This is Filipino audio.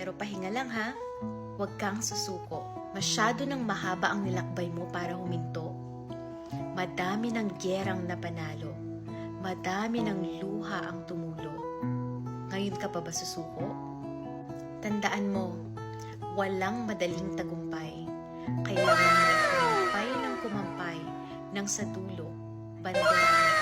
Pero pahinga lang ha. Huwag kang susuko. Masyado nang mahaba ang nilakbay mo para huminto. Madami ng gyerang napanalo. Madami ng luha ang tumulo. Ngayon ka pa ba susuko? Tandaan mo, walang madaling tagumpay. Kailangan mo kumampay ng sa dulo, bandera